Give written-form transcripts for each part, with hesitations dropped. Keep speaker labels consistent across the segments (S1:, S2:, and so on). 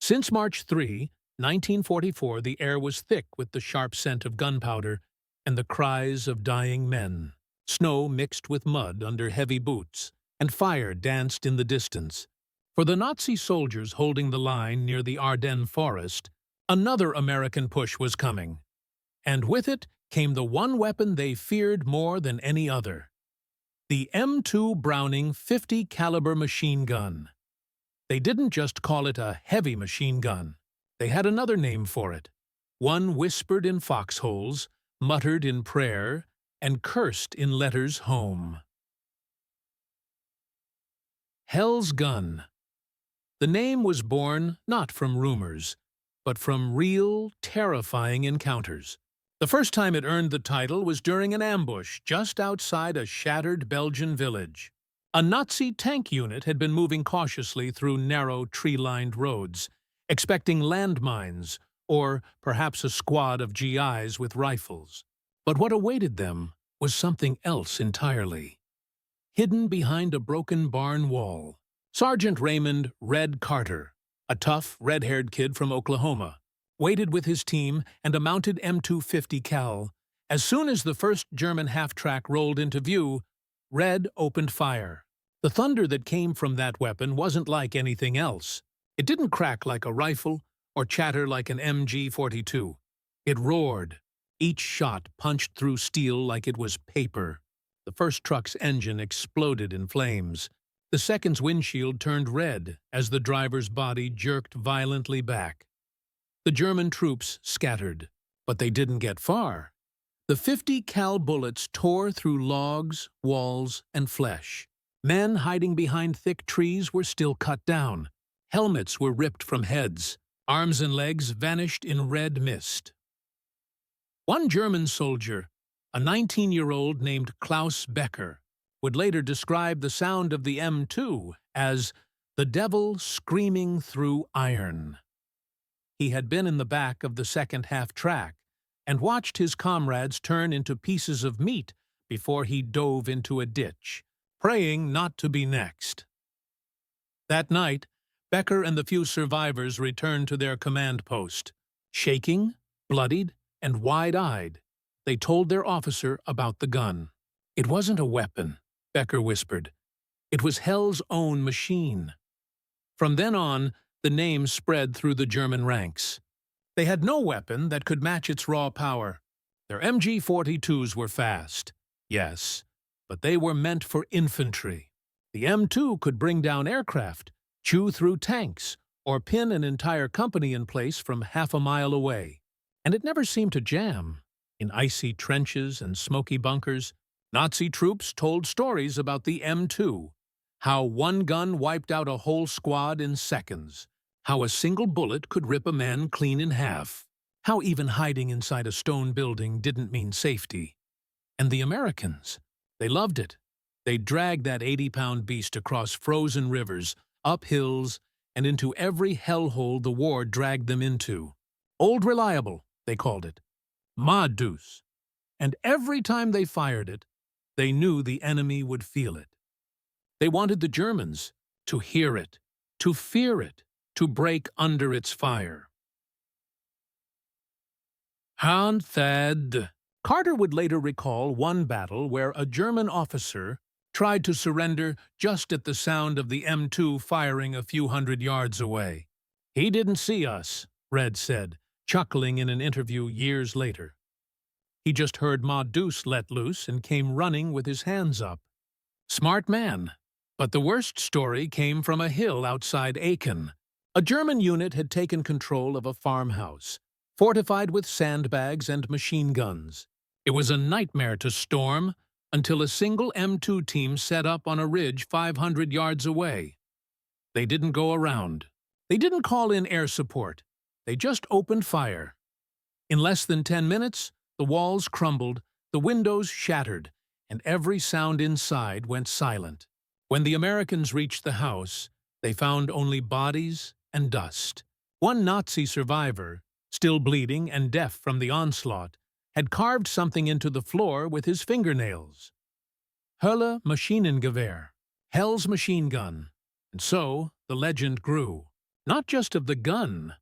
S1: Since March 3, 1944, the air was thick with the sharp scent of gunpowder and the cries of dying men. Snow mixed with mud under heavy boots, and fire danced in the distance. For the Nazi soldiers holding the line near the Ardennes forest, another American push was coming. And with it came the one weapon they feared more than any other: the M2 Browning .50 caliber machine gun. They didn't just call it a heavy machine gun. They had another name for it, one whispered in foxholes, muttered in prayer, and cursed in letters home. Hell's Gun. The name was born not from rumors, but from real, terrifying encounters. The first time it earned the title was during an ambush just outside a shattered Belgian village. A Nazi tank unit had been moving cautiously through narrow, tree-lined roads, expecting landmines or perhaps a squad of GIs with rifles. But what awaited them was something else entirely. Hidden behind a broken barn wall, Sergeant Raymond "Red" Carter, a tough, red-haired kid from Oklahoma, waited with his team and a mounted M250 Cal. As soon as the first German half-track rolled into view, Red opened fire. The thunder that came from that weapon wasn't like anything else. It didn't crack like a rifle or chatter like an MG-42. It roared. Each shot punched through steel like it was paper. The first truck's engine exploded in flames. The second's windshield turned red as the driver's body jerked violently back. The German troops scattered, but they didn't get far. The .50 cal bullets tore through logs, walls, and flesh. Men hiding behind thick trees were still cut down. Helmets were ripped from heads. Arms and legs vanished in red mist. One German soldier, a 19-year-old named Klaus Becker, would later describe the sound of the M2 as the devil screaming through iron. He had been in the back of the second half-track and watched his comrades turn into pieces of meat before he dove into a ditch, praying not to be next. That night, Becker and the few survivors returned to their command post. Shaking, bloodied, and wide-eyed, they told their officer about the gun. "It wasn't a weapon," Becker whispered. "It was hell's own machine." From then on, the name spread through the German ranks. They had no weapon that could match its raw power. Their MG-42s were fast, yes, but they were meant for infantry. The M2 could bring down aircraft, chew through tanks, or pin an entire company in place from half a mile away. And it never seemed to jam. In icy trenches and smoky bunkers, Nazi troops told stories about the M2, how one gun wiped out a whole squad in seconds, how a single bullet could rip a man clean in half, how even hiding inside a stone building didn't mean safety. And the Americans, they loved it. They dragged that 80-pound beast across frozen rivers, up hills, and into every hellhole the war dragged them into. Old Reliable, they called it. Ma Deuce. And every time they fired it, they knew the enemy would feel it. They wanted the Germans to hear it, to fear it, to break under its fire. Untold. Carter would later recall one battle where a German officer tried to surrender just at the sound of the M2 firing a few hundred yards away. "He didn't see us," Red said, chuckling in an interview years later. "He just heard Ma Deuce let loose and came running with his hands up." Smart man. But the worst story came from a hill outside Aachen. A German unit had taken control of a farmhouse, fortified with sandbags and machine guns. It was a nightmare to storm until a single M2 team set up on a ridge 500 yards away. They didn't go around. They didn't call in air support. They just opened fire. In less than 10 minutes, the walls crumbled, the windows shattered, and every sound inside went silent. When the Americans reached the house, they found only bodies and dust. One Nazi survivor, still bleeding and deaf from the onslaught, had carved something into the floor with his fingernails. Hölle Maschinengewehr, Hell's machine gun. And so the legend grew. not just of the gun,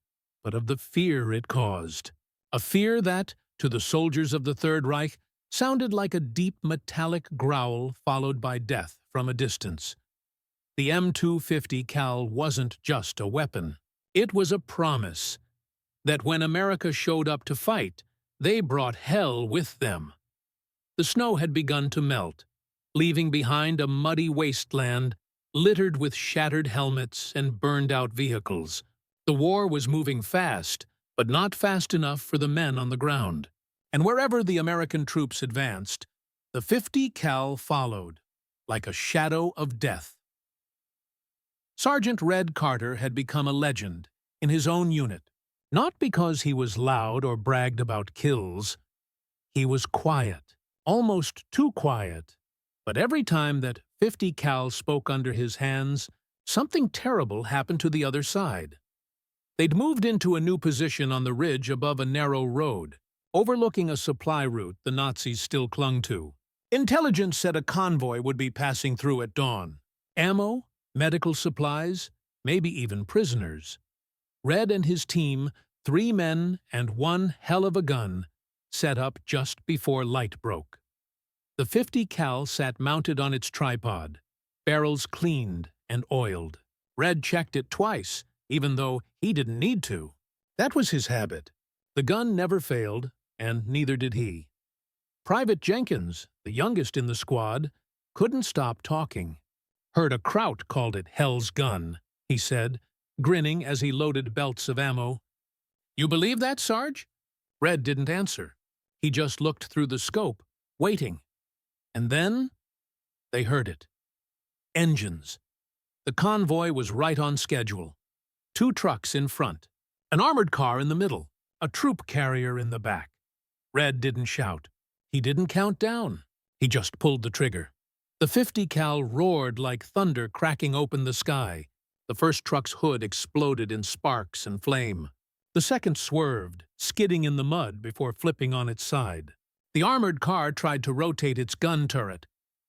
S1: but of the fear it caused. A fear that, to the soldiers of the Third Reich, sounded like a deep metallic growl followed by death from a distance. The M250 Cal wasn't just a weapon. It was a promise that when America showed up to fight, they brought hell with them. The snow had begun to melt, leaving behind a muddy wasteland littered with shattered helmets and burned-out vehicles. The war was moving fast, but not fast enough for the men on the ground. And wherever the American troops advanced, the 50 Cal followed, like a shadow of death. Sergeant Red Carter had become a legend in his own unit, not because he was loud or bragged about kills. He was quiet, almost too quiet. But every time that 50 Cal spoke under his hands, something terrible happened to the other side. They'd moved into a new position on the ridge above a narrow road, overlooking a supply route the Nazis still clung to. Intelligence said a convoy would be passing through at dawn. Ammo, medical supplies, maybe even prisoners. Red and his team, 3 men and 1 hell of a gun, set up just before light broke. The 50 Cal sat mounted on its tripod, barrels cleaned and oiled. Red checked it twice, even though he didn't need to. That was his habit. The gun never failed, and neither did he. Private Jenkins, the youngest in the squad, couldn't stop talking. "Heard a Kraut called it Hell's Gun," he said, grinning as he loaded belts of ammo. "You believe that, Sarge?" Red didn't answer. He just looked through the scope, waiting. And then they heard it. Engines. The convoy was right on schedule. 2 trucks in front, an armored car in the middle, a troop carrier in the back. Red didn't shout. He didn't count down. He just pulled the trigger. The 50 Cal roared like thunder cracking open the sky. The first truck's hood exploded in sparks and flame. The second swerved, skidding in the mud before flipping on its side. The armored car tried to rotate its gun turret,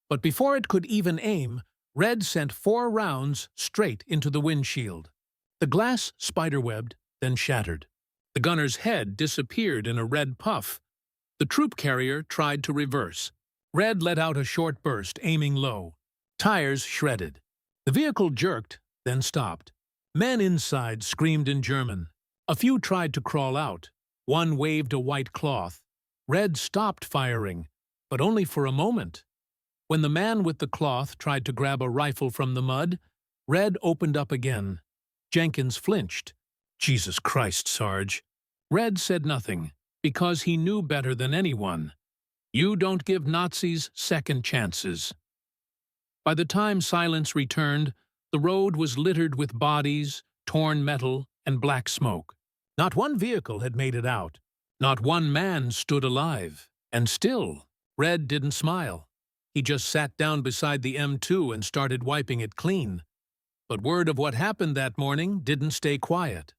S1: but before it could even aim, Red sent 4 rounds straight into the windshield. The glass spiderwebbed, then shattered. The gunner's head disappeared in a red puff. The troop carrier tried to reverse. Red let out a short burst, aiming low. Tires shredded. The vehicle jerked, then stopped. Men inside screamed in German. A few tried to crawl out. One waved a white cloth. Red stopped firing, but only for a moment. When the man with the cloth tried to grab a rifle from the mud, Red opened up again. Jenkins flinched. "Jesus Christ, Sarge." Red said nothing, because he knew better than anyone. You don't give Nazis second chances. By the time silence returned, the road was littered with bodies, torn metal, and black smoke. Not one vehicle had made it out. Not one man stood alive. And still, Red didn't smile. He just sat down beside the M2 and started wiping it clean. But word of what happened that morning didn't stay quiet.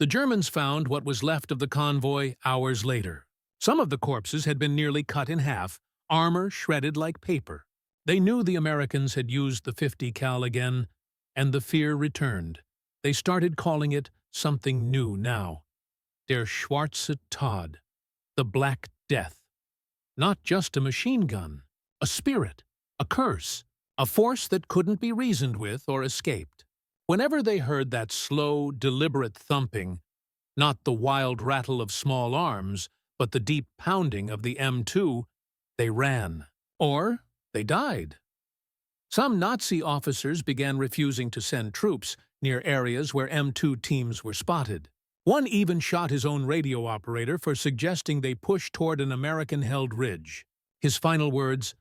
S1: The Germans found what was left of the convoy hours later. Some of the corpses had been nearly cut in half, armor shredded like paper. They knew the Americans had used the 50 cal again, and the fear returned. They started calling it something new now. Der Schwarze Tod, the Black Death. Not just a machine gun, a spirit, a curse, a force that couldn't be reasoned with or escaped. Whenever they heard that slow, deliberate thumping, not the wild rattle of small arms, but the deep pounding of the M2, they ran. Or they died. Some Nazi officers began refusing to send troops near areas where M2 teams were spotted. One even shot his own radio operator for suggesting they push toward an American-held ridge. His final words,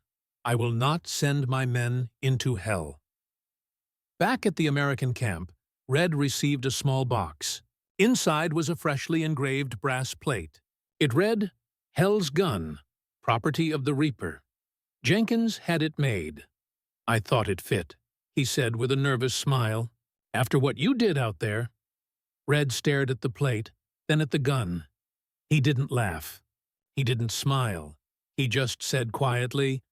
S1: "I will not send my men into hell." Back at the American camp, Red received a small box. Inside was a freshly engraved brass plate. It read, "Hell's Gun, property of the Reaper. Jenkins had it made. I thought it fit," he said with a nervous smile. "After what you did out there." Red stared at the plate, then at the gun. He didn't laugh. He didn't smile. He just said quietly,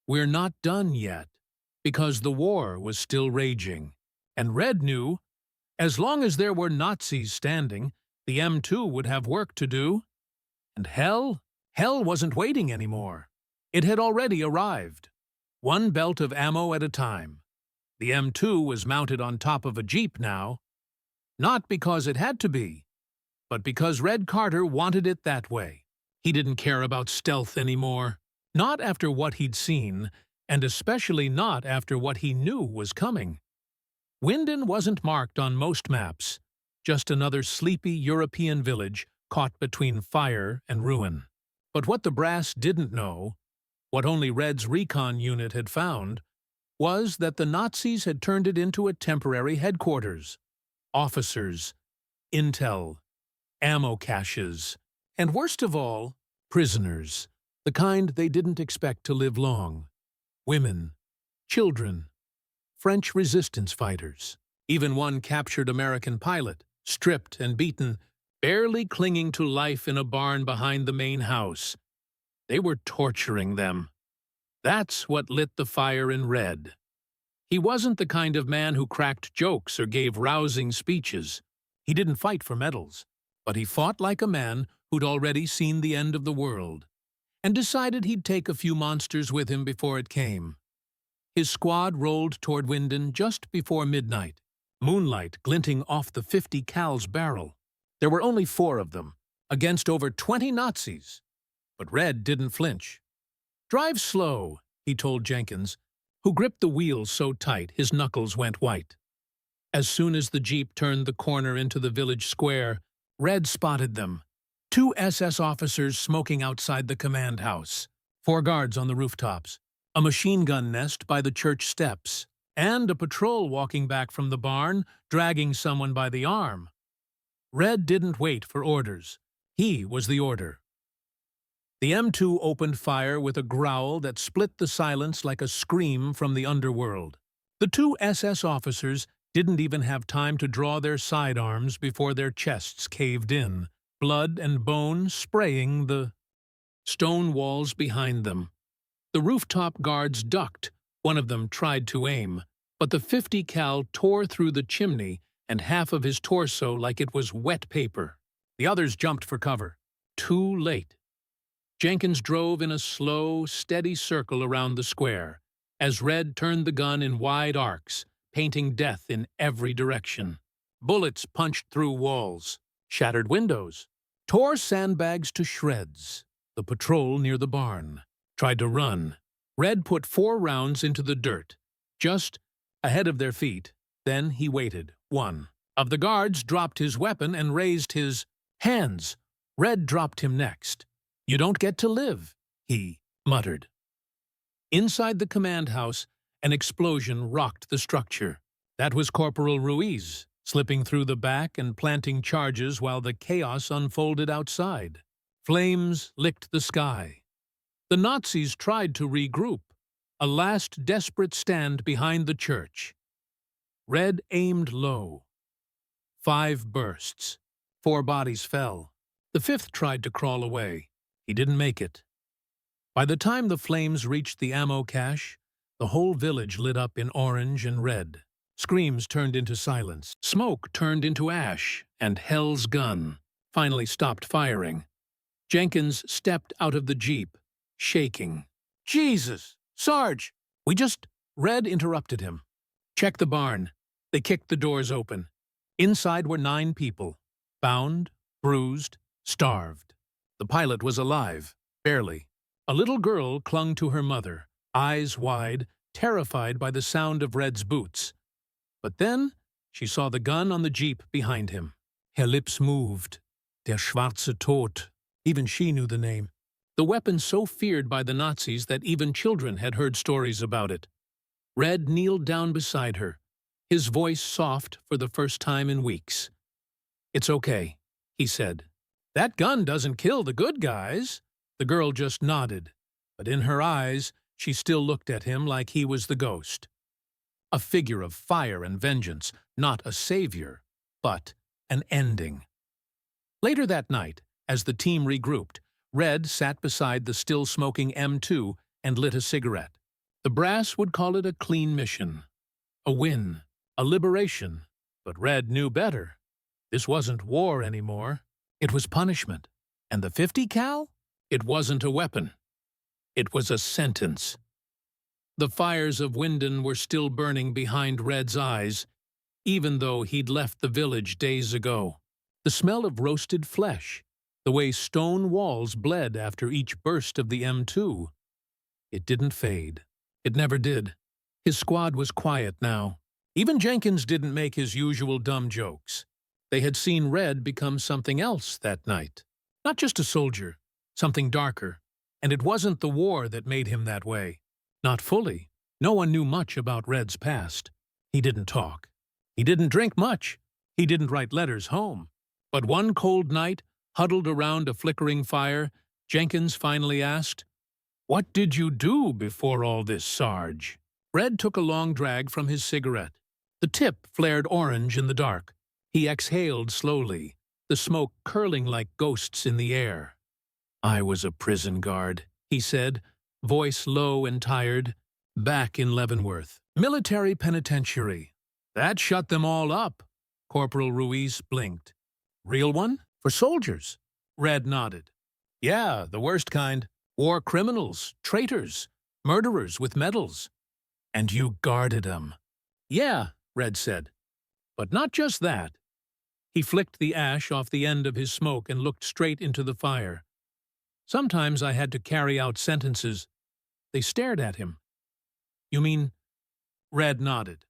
S1: "We're not done yet," because the war was still raging. And Red knew As long as there were Nazis standing, the M2 would have work to do. And hell wasn't waiting anymore. It had already arrived. One belt of ammo at a time. The M2 was mounted on top of a jeep now. Not because it had to be, but because Red Carter wanted it that way. He didn't care about stealth anymore. Not after what he'd seen, and especially not after what he knew was coming. Winden wasn't marked on most maps, just another sleepy European village caught between fire and ruin. But what the brass didn't know, what only Red's recon unit had found, was that the Nazis had turned it into a temporary headquarters. Officers, intel, ammo caches, and worst of all, prisoners, the kind they didn't expect to live long. Women, children, French resistance fighters, even one captured American pilot, stripped and beaten, barely clinging to life in a barn behind the main house. They were torturing them. That's what lit the fire in Red. He wasn't the kind of man who cracked jokes or gave rousing speeches. He didn't fight for medals, but he fought like a man who'd already seen the end of the world, and decided he'd take a few monsters with him before it came. His squad rolled toward Winden just before midnight, moonlight glinting off the 50 cal's barrel. There were only 4 of them, against over 20 Nazis. But Red didn't flinch. "Drive slow," he told Jenkins, who gripped the wheels so tight his knuckles went white. As soon as the jeep turned the corner into the village square, Red spotted them. 2 SS officers smoking outside the command house, 4 guards on the rooftops, a machine gun nest by the church steps, and a patrol walking back from the barn, dragging someone by the arm. Red didn't wait for orders. He was the order. The M2 opened fire with a growl that split the silence like a scream from the underworld. The 2 SS officers didn't even have time to draw their sidearms before their chests caved in, blood and bone spraying the stone walls behind them. The rooftop guards ducked. One of them tried to aim, but the 50 cal tore through the chimney and half of his torso like it was wet paper. The others jumped for cover. Too late. Jenkins drove in a slow, steady circle around the square, as Red turned the gun in wide arcs, painting death in every direction. Bullets punched through walls, shattered windows, tore sandbags to shreds. The patrol near the barn tried to run. Red put 4 rounds into the dirt, just ahead of their feet. Then he waited. One of the guards dropped his weapon and raised his hands. Red dropped him next. "You don't get to live," he muttered. Inside the command house, an explosion rocked the structure. That was Corporal Ruiz, slipping through the back and planting charges while the chaos unfolded outside. Flames licked the sky. The Nazis tried to regroup, a last desperate stand behind the church. Red aimed low. 5 bursts. 4 bodies fell. The 5th tried to crawl away. He didn't make it. By the time the flames reached the ammo cache, the whole village lit up in orange and red. Screams turned into silence. Smoke turned into ash, and Hell's gun finally stopped firing. Jenkins stepped out of the jeep, shaking. "Jesus! Sarge! Red interrupted him. "Check the barn." They kicked the doors open. Inside were 9 people, bound, bruised, starved. The pilot was alive, barely. A little girl clung to her mother, eyes wide, terrified by the sound of Red's boots. But then she saw the gun on the jeep behind him. Her lips moved. Der Schwarze Tod. Even she knew the name. The weapon so feared by the Nazis that even children had heard stories about it. Red kneeled down beside her, his voice soft for the first time in weeks. "It's okay," he said. "That gun doesn't kill the good guys." The girl just nodded, but in her eyes she still looked at him like he was the ghost. A figure of fire and vengeance, not a savior, but an ending. Later that night, as the team regrouped, Red sat beside the still-smoking M2 and lit a cigarette. The brass would call it a clean mission. A win. A liberation. But Red knew better. This wasn't war anymore. It was punishment. And the 50 cal? It wasn't a weapon. It was a sentence. The fires of Winden were still burning behind Red's eyes, even though he'd left the village days ago. The smell of roasted flesh, the way stone walls bled after each burst of the M2. It didn't fade. It never did. His squad was quiet now. Even Jenkins didn't make his usual dumb jokes. They had seen Red become something else that night. Not just a soldier, something darker. And it wasn't the war that made him that way. Not fully. No one knew much about Red's past. He didn't talk. He didn't drink much. He didn't write letters home. But one cold night, huddled around a flickering fire, Jenkins finally asked, "What did you do before all this, Sarge?" Red took a long drag from his cigarette. The tip flared orange in the dark. He exhaled slowly, the smoke curling like ghosts in the air. "I was a prison guard," he said, voice low and tired, "back in Leavenworth. Military penitentiary. That shut them all up." Corporal Ruiz blinked. "Real one? For soldiers?" Red nodded. "Yeah, the worst kind. War criminals, traitors, murderers with medals. And you guarded them." "Yeah," Red said. "But not just that." He flicked the ash off the end of his smoke and looked straight into the fire. "Sometimes I had to carry out sentences." They stared at him. "You mean—" Red nodded.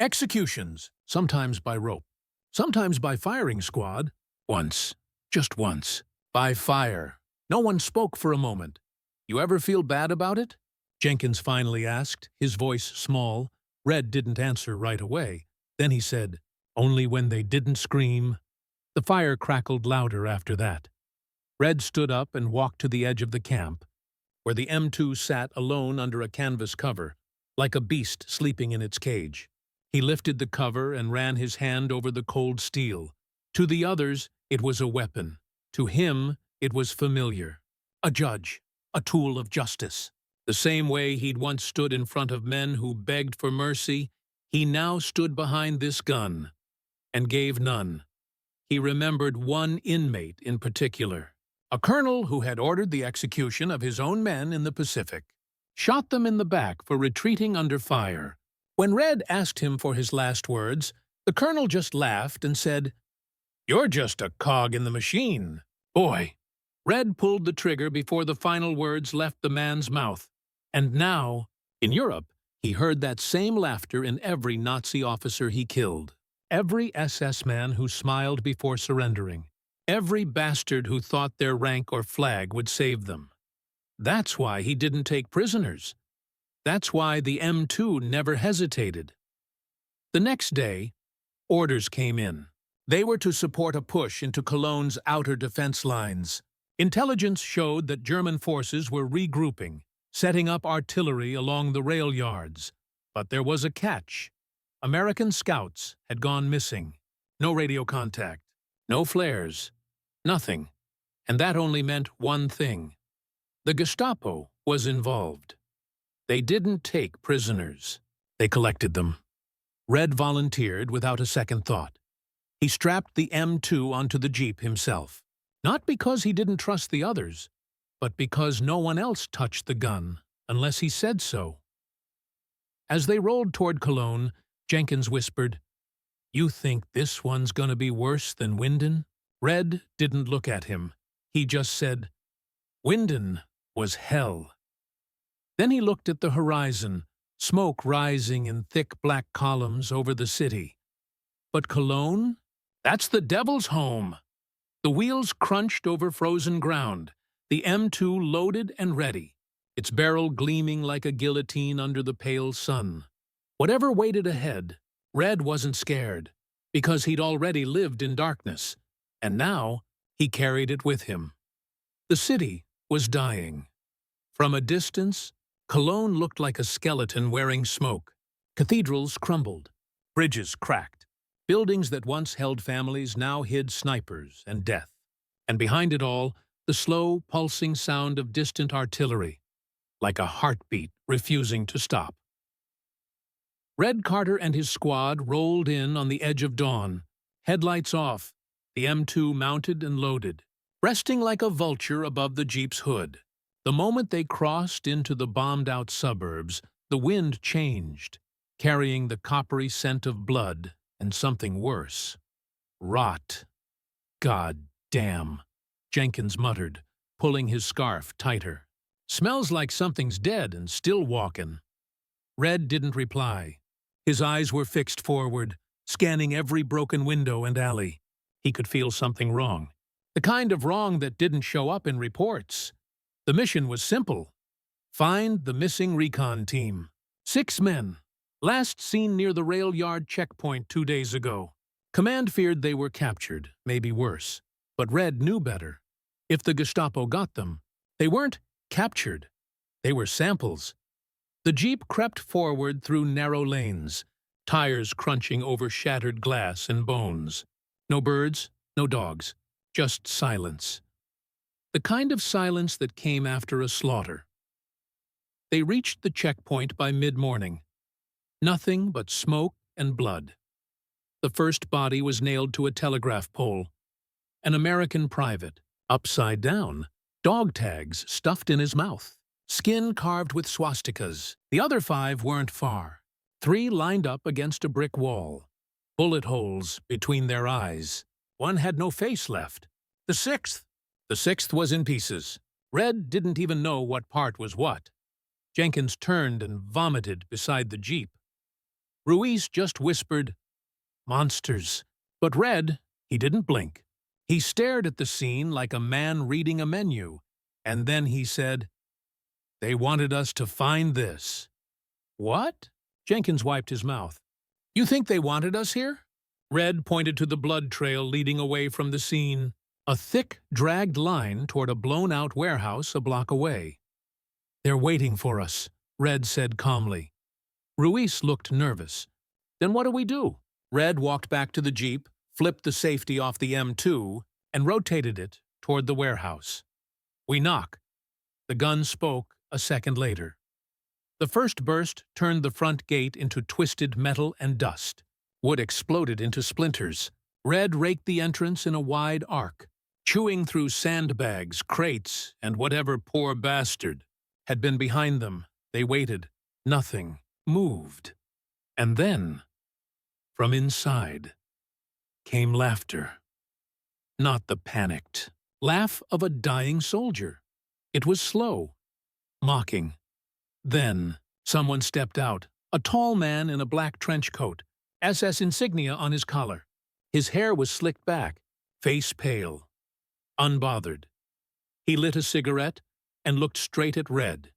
S1: "Executions, sometimes by rope, sometimes by firing squad. Once, just once, by fire. No one spoke for a moment. You ever feel bad about it?" Jenkins finally asked, his voice small. Red didn't answer right away. Then he said, "Only when they didn't scream." The fire crackled louder after that. Red stood up and walked to the edge of the camp, where the M2 sat alone under a canvas cover, like a beast sleeping in its cage. He lifted the cover and ran his hand over the cold steel. To the others, it was a weapon. To him, it was familiar. A judge, a tool of justice. The same way he'd once stood in front of men who begged for mercy, he now stood behind this gun and gave none. He remembered one inmate in particular, a colonel who had ordered the execution of his own men in the Pacific, shot them in the back for retreating under fire. When Red asked him for his last words, the colonel just laughed and said, "You're just a cog in the machine, boy." Red pulled the trigger before the final words left the man's mouth. And now, in Europe, he heard that same laughter in every Nazi officer he killed, every SS man who smiled before surrendering, every bastard who thought their rank or flag would save them. That's why he didn't take prisoners. That's why the M2 never hesitated. The next day, orders came in. They were to support a push into Cologne's outer defense lines. Intelligence showed that German forces were regrouping, setting up artillery along the rail yards. But there was a catch. American scouts had gone missing. No radio contact, no flares, nothing. And that only meant one thing. The Gestapo was involved. They didn't take prisoners. They collected them. Red volunteered without a second thought. He strapped the M2 onto the jeep himself. Not because he didn't trust the others, but because no one else touched the gun, unless he said so. As they rolled toward Cologne, Jenkins whispered, "You think this one's gonna be worse than Winden?" Red didn't look at him. He just said, "Winden was hell." Then he looked at the horizon, smoke rising in thick black columns over the city. But Cologne? That's the devil's home. The wheels crunched over frozen ground, the M2 loaded and ready, its barrel gleaming like a guillotine under the pale sun. Whatever waited ahead, Red wasn't scared, because he'd already lived in darkness, and now he carried it with him. The city was dying. From a distance, Cologne looked like a skeleton wearing smoke. Cathedrals crumbled, bridges cracked. Buildings that once held families now hid snipers and death. And behind it all, the slow, pulsing sound of distant artillery, like a heartbeat refusing to stop. Red Carter and his squad rolled in on the edge of dawn, headlights off, the M2 mounted and loaded, resting like a vulture above the Jeep's hood. The moment they crossed into the bombed-out suburbs, the wind changed, carrying the coppery scent of blood and something worse. Rot. God damn, Jenkins muttered, pulling his scarf tighter. Smells like something's dead and still walkin'. Red didn't reply. His eyes were fixed forward, scanning every broken window and alley. He could feel something wrong. The kind of wrong that didn't show up in reports. The mission was simple. Find the missing recon team. 6 men. Last seen near the rail yard checkpoint 2 days ago. Command feared they were captured, maybe worse. But Red knew better. If the Gestapo got them, they weren't captured. They were samples. The Jeep crept forward through narrow lanes, tires crunching over shattered glass and bones. No birds, no dogs, just silence. The kind of silence that came after a slaughter. They reached the checkpoint by mid-morning. Nothing but smoke and blood. The first body was nailed to a telegraph pole. An American private, upside down, dog tags stuffed in his mouth, skin carved with swastikas. The other 5 weren't far. 3 lined up against a brick wall, bullet holes between their eyes. 1 had no face left. The sixth was in pieces. Red didn't even know what part was what. Jenkins turned and vomited beside the Jeep. Ruiz just whispered, "Monsters." But Red, he didn't blink. He stared at the scene like a man reading a menu, and then he said, "They wanted us to find this." "What?" Jenkins wiped his mouth. "You think they wanted us here?" Red pointed to the blood trail leading away from the scene, a thick, dragged line toward a blown-out warehouse a block away. "They're waiting for us," Red said calmly. Ruiz looked nervous. "Then what do we do?" Red walked back to the Jeep, flipped the safety off the M2, and rotated it toward the warehouse. "We knock." The gun spoke a second later. The first burst turned the front gate into twisted metal and dust. Wood exploded into splinters. Red raked the entrance in a wide arc, chewing through sandbags, crates, and whatever poor bastard had been behind them. They waited. Nothing moved. And then, from inside, came laughter. Not the panicked laugh of a dying soldier. It was slow, mocking. Then, someone stepped out, a tall man in a black trench coat, SS insignia on his collar. His hair was slicked back, face pale, unbothered. He lit a cigarette and looked straight at Red.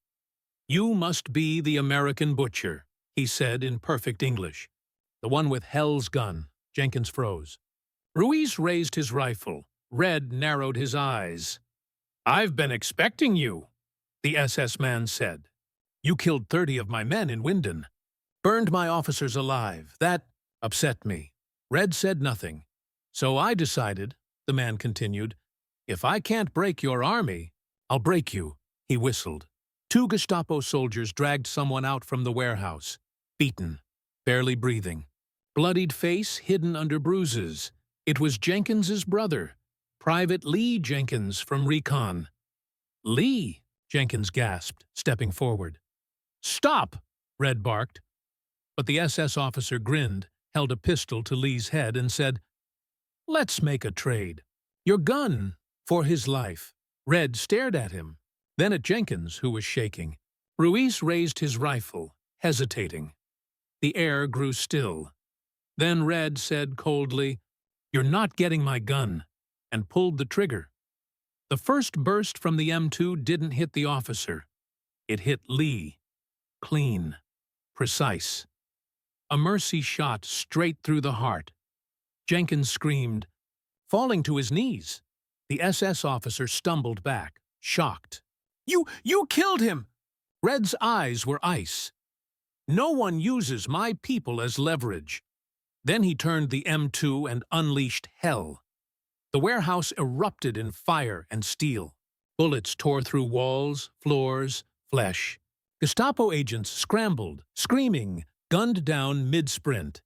S1: "You must be the American butcher," he said in perfect English. "The one with Hell's gun." Jenkins froze. Ruiz raised his rifle. Red narrowed his eyes. "I've been expecting you," the SS man said. "You killed 30 of my men in Winden. Burned my officers alive. That upset me." Red said nothing. "So I decided," the man continued, "if I can't break your army, I'll break you." He whistled. 2 Gestapo soldiers dragged someone out from the warehouse, beaten, barely breathing. Bloodied face hidden under bruises. It was Jenkins's brother, Private Lee Jenkins from Recon. "Lee," Jenkins gasped, stepping forward. "Stop!" Red barked. But the SS officer grinned, held a pistol to Lee's head, and said, "Let's make a trade. Your gun for his life." Red stared at him, then at Jenkins, who was shaking. Ruiz raised his rifle, hesitating. The air grew still. Then Red said coldly, "You're not getting my gun," and pulled the trigger. The first burst from the M2 didn't hit the officer. It hit Lee. Clean. Precise. A mercy shot straight through the heart. Jenkins screamed, falling to his knees. The SS officer stumbled back, shocked. You killed him!" Red's eyes were ice. "No one uses my people as leverage." Then he turned the M2 and unleashed hell. The warehouse erupted in fire and steel. Bullets tore through walls, floors, flesh. Gestapo agents scrambled, screaming, gunned down mid-sprint.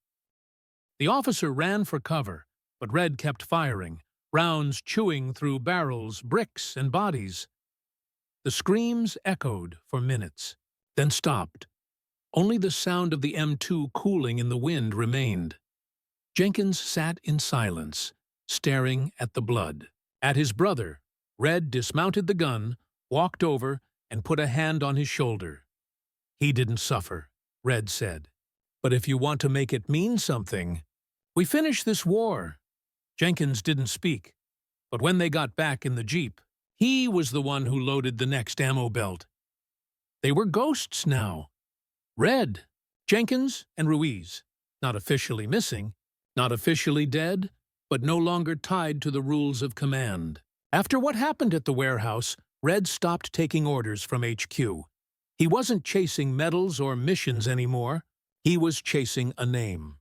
S1: The officer ran for cover, but Red kept firing, rounds chewing through barrels, bricks, and bodies. The screams echoed for minutes, then stopped. Only the sound of the M2 cooling in the wind remained. Jenkins sat in silence, staring at the blood. At his brother, Red dismounted the gun, walked over, and put a hand on his shoulder. "He didn't suffer," Red said. "But if you want to make it mean something, we finish this war." Jenkins didn't speak, but when they got back in the Jeep, he was the one who loaded the next ammo belt. They were ghosts now. Red, Jenkins, and Ruiz, not officially missing, not officially dead, but no longer tied to the rules of command. After what happened at the warehouse, Red stopped taking orders from HQ. He wasn't chasing medals or missions anymore. He was chasing a name.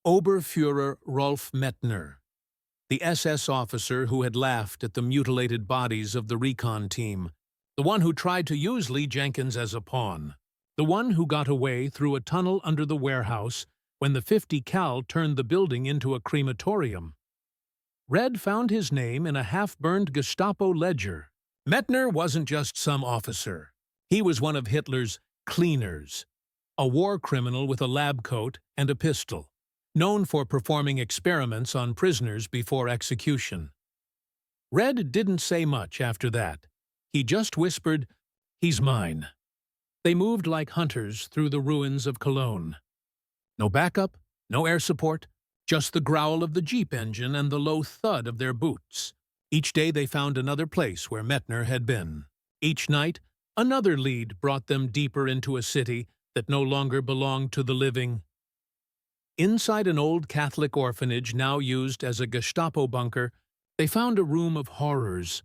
S1: Oberfuhrer Rolf Mettner, the SS officer who had laughed at the mutilated bodies of the recon team, the one who tried to use Lee Jenkins as a pawn, the one who got away through a tunnel under the warehouse when the 50 cal turned the building into a crematorium. Red found his name in a half-burned Gestapo ledger. Mettner wasn't just some officer. He was one of Hitler's cleaners, a war criminal with a lab coat and a pistol, known for performing experiments on prisoners before execution. Red didn't say much after that. He just whispered, "He's mine." They moved like hunters through the ruins of Cologne. No backup, no air support, just the growl of the Jeep engine and the low thud of their boots. Each day they found another place where Mettner had been. Each night, another lead brought them deeper into a city that no longer belonged to the living. Inside an old Catholic orphanage now used as a Gestapo bunker, they found a room of horrors.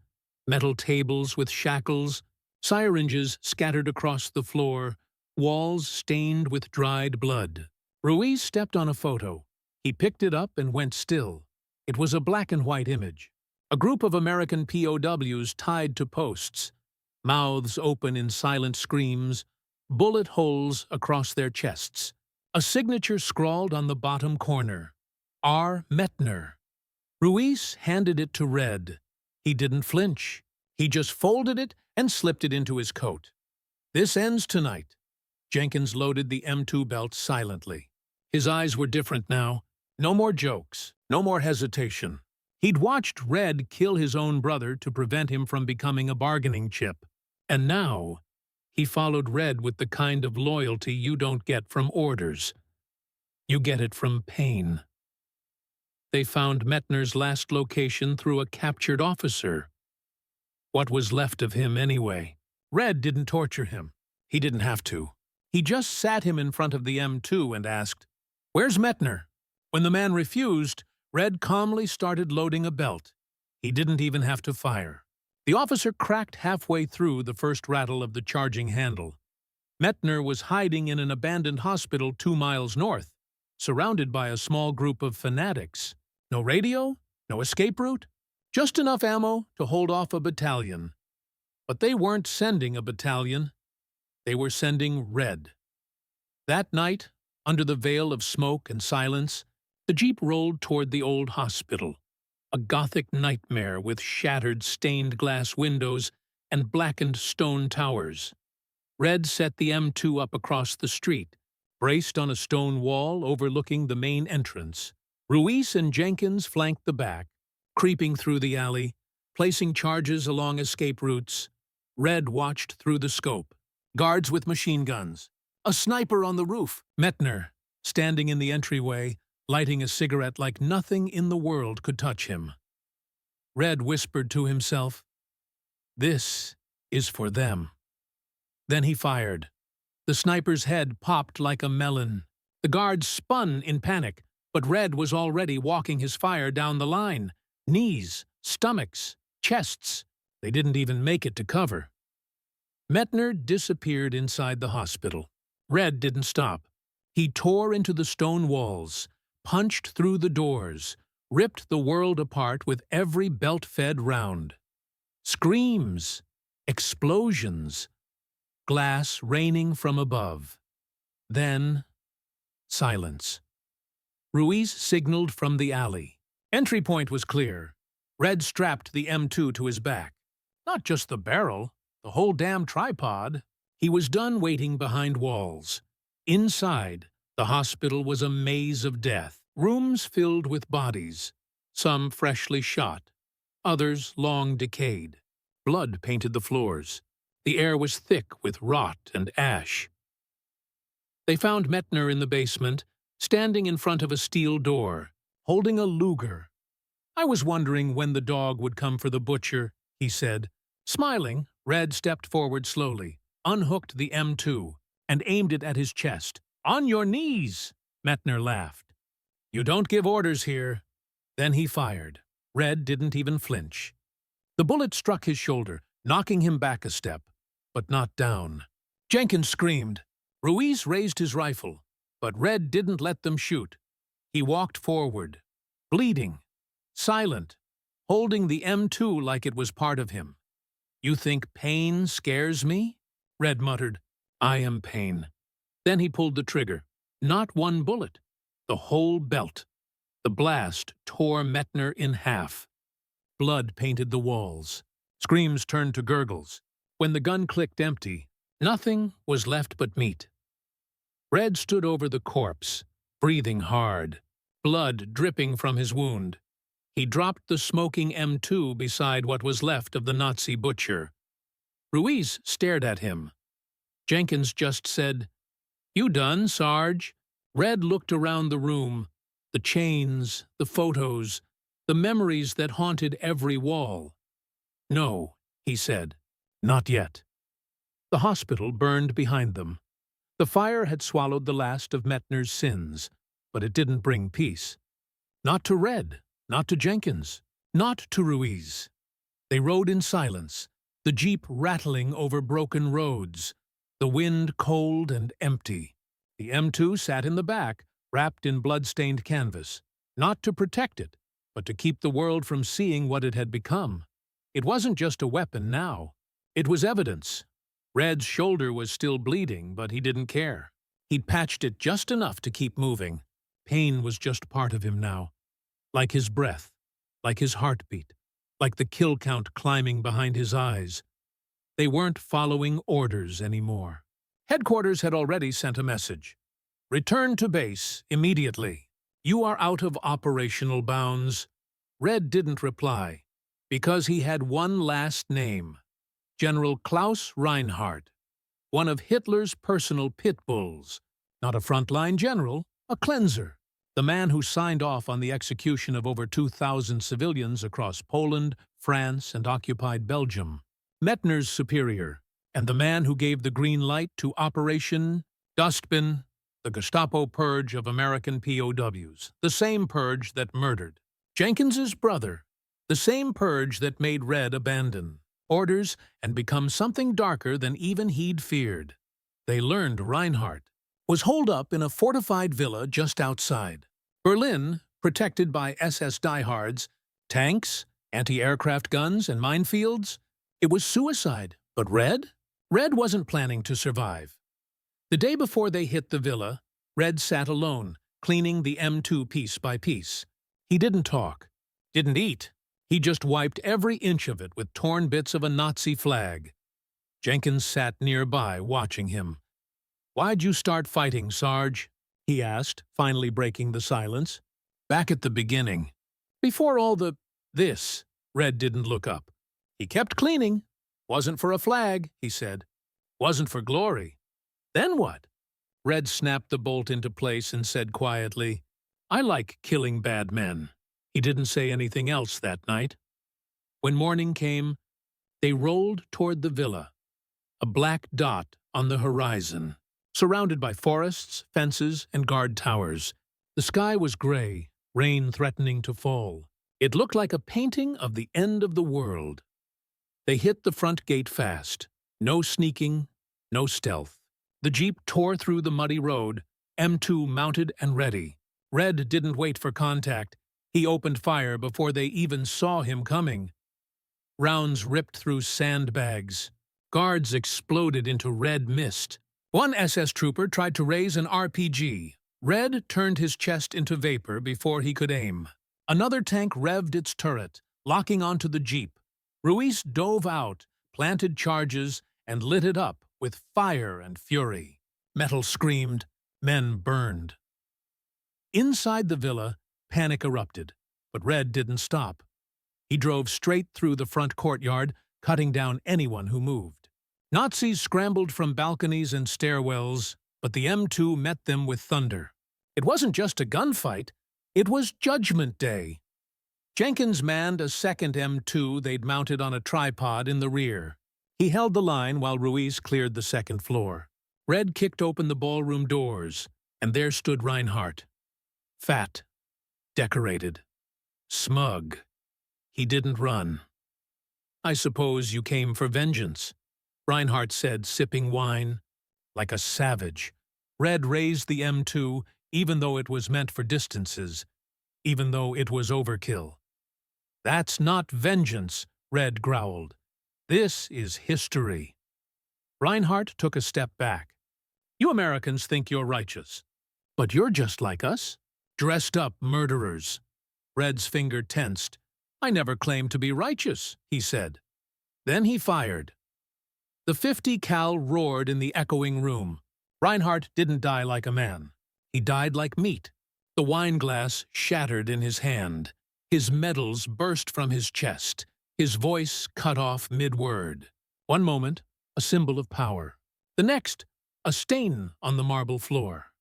S1: Metal tables with shackles, syringes scattered across the floor, walls stained with dried blood. Ruiz stepped on a photo. He picked it up and went still. It was a black-and-white image. A group of American POWs tied to posts, mouths open in silent screams, bullet holes across their chests. A signature scrawled on the bottom corner, R. Mettner. Ruiz handed it to Red. He didn't flinch. He just folded it and slipped it into his coat. "This ends tonight." Jenkins loaded the M2 belt silently. His eyes were different now. No more jokes, no more hesitation. He'd watched Red kill his own brother to prevent him from becoming a bargaining chip. And now, he followed Red with the kind of loyalty you don't get from orders. You get it from pain. They found Mettner's last location through a captured officer. What was left of him anyway? Red didn't torture him. He didn't have to. He just sat him in front of the M2 and asked, "Where's Mettner?" When the man refused, Red calmly started loading a belt. He didn't even have to fire. The officer cracked halfway through the first rattle of the charging handle. Mettner was hiding in an abandoned hospital 2 miles north, surrounded by a small group of fanatics. No radio, no escape route, just enough ammo to hold off a battalion. But they weren't sending a battalion. They were sending Red. That night, under the veil of smoke and silence, the Jeep rolled toward the old hospital, a Gothic nightmare with shattered stained glass windows and blackened stone towers. Red set the M2 up across the street, braced on a stone wall overlooking the main entrance. Ruiz and Jenkins flanked the back, creeping through the alley, placing charges along escape routes. Red watched through the scope. Guards with machine guns. A sniper on the roof. Mettner, standing in the entryway, lighting a cigarette like nothing in the world could touch him. Red whispered to himself, "This is for them." Then he fired. The sniper's head popped like a melon. The guards spun in panic, but Red was already walking his fire down the line. Knees, stomachs, chests. They didn't even make it to cover. Mettner disappeared inside the hospital. Red didn't stop. He tore into the stone walls, punched through the doors, ripped the world apart with every belt-fed round. Screams, explosions, glass raining from above. Then Silence. Ruiz signaled from the alley. Entry point was clear. Red strapped the M2 to his back. Not just the barrel, the whole damn tripod. He was done waiting behind walls. Inside, the hospital was a maze of death. Rooms filled with bodies, some freshly shot, others long decayed. Blood painted the floors. The air was thick with rot and ash. They found Mettner in the basement, standing in front of a steel door, holding a Luger. "I was wondering when the dog would come for the butcher," he said. Smiling, Red stepped forward slowly, unhooked the M2, and aimed it at his chest. "On your knees!" Mettner laughed. "You don't give orders here." Then he fired. Red didn't even flinch. The bullet struck his shoulder, knocking him back a step, but not down. Jenkins screamed. Ruiz raised his rifle, but Red didn't let them shoot. He walked forward, bleeding, silent, holding the M2 like it was part of him. "You think pain scares me?" Red muttered. "I am pain." Then he pulled the trigger. Not one bullet, the whole belt. The blast tore Mettner in half. Blood painted the walls. Screams turned to gurgles. When the gun clicked empty, nothing was left but meat. Red stood over the corpse, breathing hard, blood dripping from his wound. He dropped the smoking M2 beside what was left of the Nazi butcher. Ruiz stared at him. Jenkins just said, "You done, Sarge?" Red looked around the room, the chains, the photos, the memories that haunted every wall. "No," he said, "not yet." The hospital burned behind them. The fire had swallowed the last of Mettner's sins, but it didn't bring peace. Not to Red, not to Jenkins, not to Ruiz. They rode in silence, the jeep rattling over broken roads, the wind cold and empty. The M2 sat in the back, wrapped in blood-stained canvas, not to protect it, but to keep the world from seeing what it had become. It wasn't just a weapon now. It was evidence. Red's shoulder was still bleeding, but he didn't care. He'd patched it just enough to keep moving. Pain was just part of him now. Like his breath, like his heartbeat, like the kill count climbing behind his eyes. They weren't following orders anymore. Headquarters had already sent a message. "Return to base immediately. You are out of operational bounds." Red didn't reply, because he had one last name. General Klaus Reinhardt, one of Hitler's personal pit bulls. Not a frontline general, a cleanser. The man who signed off on the execution of over 2,000 civilians across Poland, France, and occupied Belgium. Mettner's superior, and the man who gave the green light to Operation Dustbin, the Gestapo purge of American POWs, the same purge that murdered. Jenkins's brother, the same purge that made Red abandon orders and become something darker than even he'd feared. They learned Reinhardt was holed up in a fortified villa just outside. Berlin, protected by SS diehards, tanks, anti-aircraft guns, and minefields. It was suicide, but Red? Red wasn't planning to survive. The day before they hit the villa, Red sat alone, cleaning the M2 piece by piece. He didn't talk, didn't eat. He just wiped every inch of it with torn bits of a Nazi flag. Jenkins sat nearby, watching him. "Why'd you start fighting, Sarge?" he asked, finally breaking the silence. "Back at the beginning. Before all this." Red didn't look up. "He kept cleaning. Wasn't for a flag," he said. "Wasn't for glory." "Then what?" Red snapped the bolt into place and said quietly, "I like killing bad men." He didn't say anything else that night. When morning came, they rolled toward the villa, a black dot on the horizon, surrounded by forests, fences, and guard towers. The sky was gray, rain threatening to fall. It looked like a painting of the end of the world. They hit the front gate fast. No sneaking, no stealth. The jeep tore through the muddy road, M2 mounted and ready. Red didn't wait for contact. He opened fire before they even saw him coming. Rounds ripped through sandbags. Guards exploded into red mist. One SS trooper tried to raise an RPG. Red turned his chest into vapor before he could aim. Another tank revved its turret, locking onto the jeep. Ruiz dove out, planted charges, and lit it up with fire and fury. Metal screamed, men burned. Inside the villa, panic erupted, but Red didn't stop. He drove straight through the front courtyard, cutting down anyone who moved. Nazis scrambled from balconies and stairwells, but the M2 met them with thunder. It wasn't just a gunfight, it was Judgment Day. Jenkins manned a second M2 they'd mounted on a tripod in the rear. He held the line while Ruiz cleared the second floor. Red kicked open the ballroom doors, and there stood Reinhardt. Fat, decorated, smug. He didn't run. "I suppose you came for vengeance," Reinhardt said, sipping wine. Like a savage, Red raised the M2, even though it was meant for distances, even though it was overkill. "That's not vengeance," Red growled. "This is history." Reinhardt took a step back. "You Americans think you're righteous, but you're just like us, dressed up murderers." Red's finger tensed. "I never claimed to be righteous," he said. Then he fired. The 50 cal roared in the echoing room. Reinhardt didn't die like a man. He died like meat. The wine glass shattered in his hand. His medals burst from his chest. His voice cut off mid-word. One moment, a symbol of power. The next, a stain on the marble floor.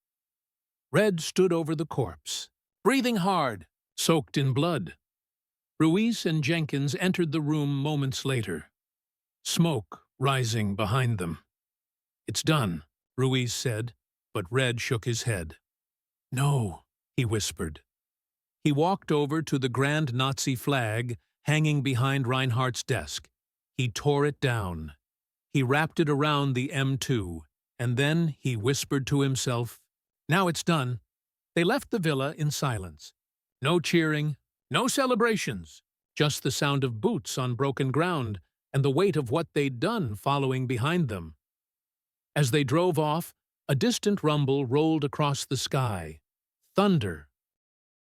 S1: Red stood over the corpse, breathing hard, soaked in blood. Ruiz and Jenkins entered the room moments later, smoke rising behind them. "It's done," Ruiz said, but Red shook his head. "No," he whispered. He walked over to the grand Nazi flag hanging behind Reinhardt's desk. He tore it down. He wrapped it around the M2, and then he whispered to himself, "Now it's done." They left the villa in silence. No cheering, no celebrations, just the sound of boots on broken ground and the weight of what they'd done following behind them. As they drove off, a distant rumble rolled across the sky. Thunder,